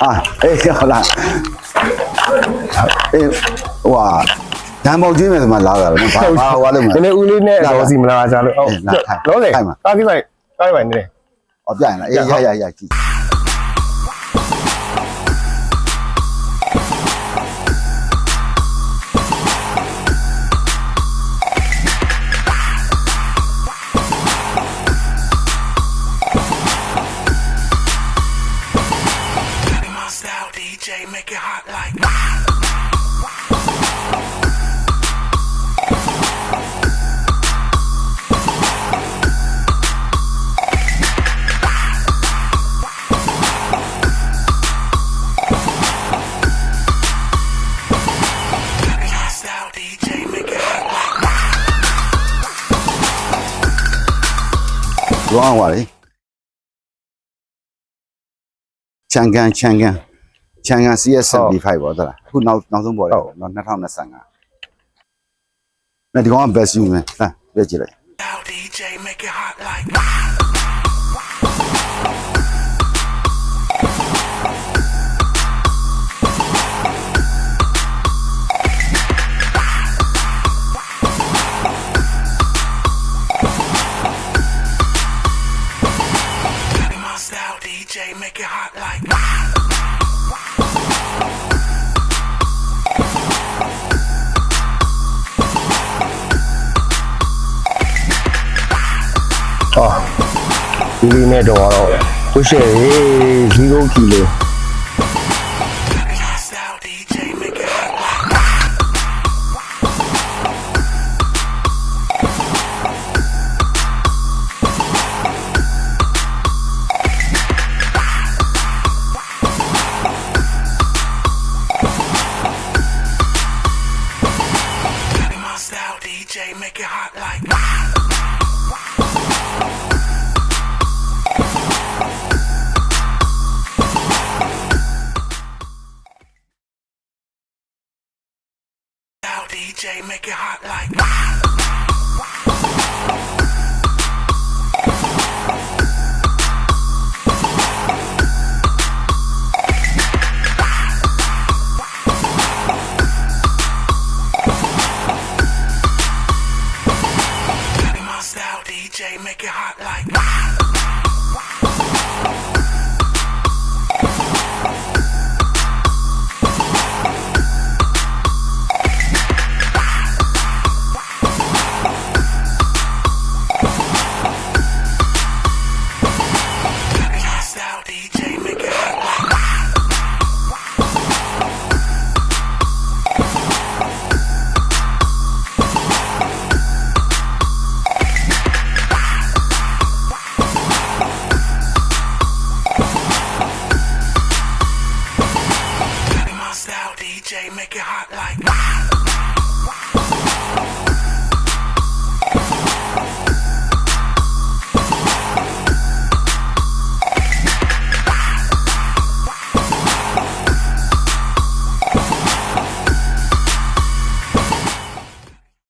啊，哎，好了，哎，哇，咱包军为什么拉了？把我的嘛，你屋里呢？罗西么啦？家里哦，罗西，打几块？打几块呢？哦，变了，呀，记。DJ make it hot like my style DJ make it hot like 多少瓦的？枪杆CS75ပေါ့ဟုတ်လားခုနောက်ဆုံးပေါ်တယ်နော်2025အဲ့ဒီကောင်က best use ပဲဟာပြကြည့်လိုက် style DJ make it hot like my style DJ make it hot like Oh, ini ni dong orang. Pushe, 0 kilo. my style DJ make it hot like my style DJ make it hot like DJ make it hot like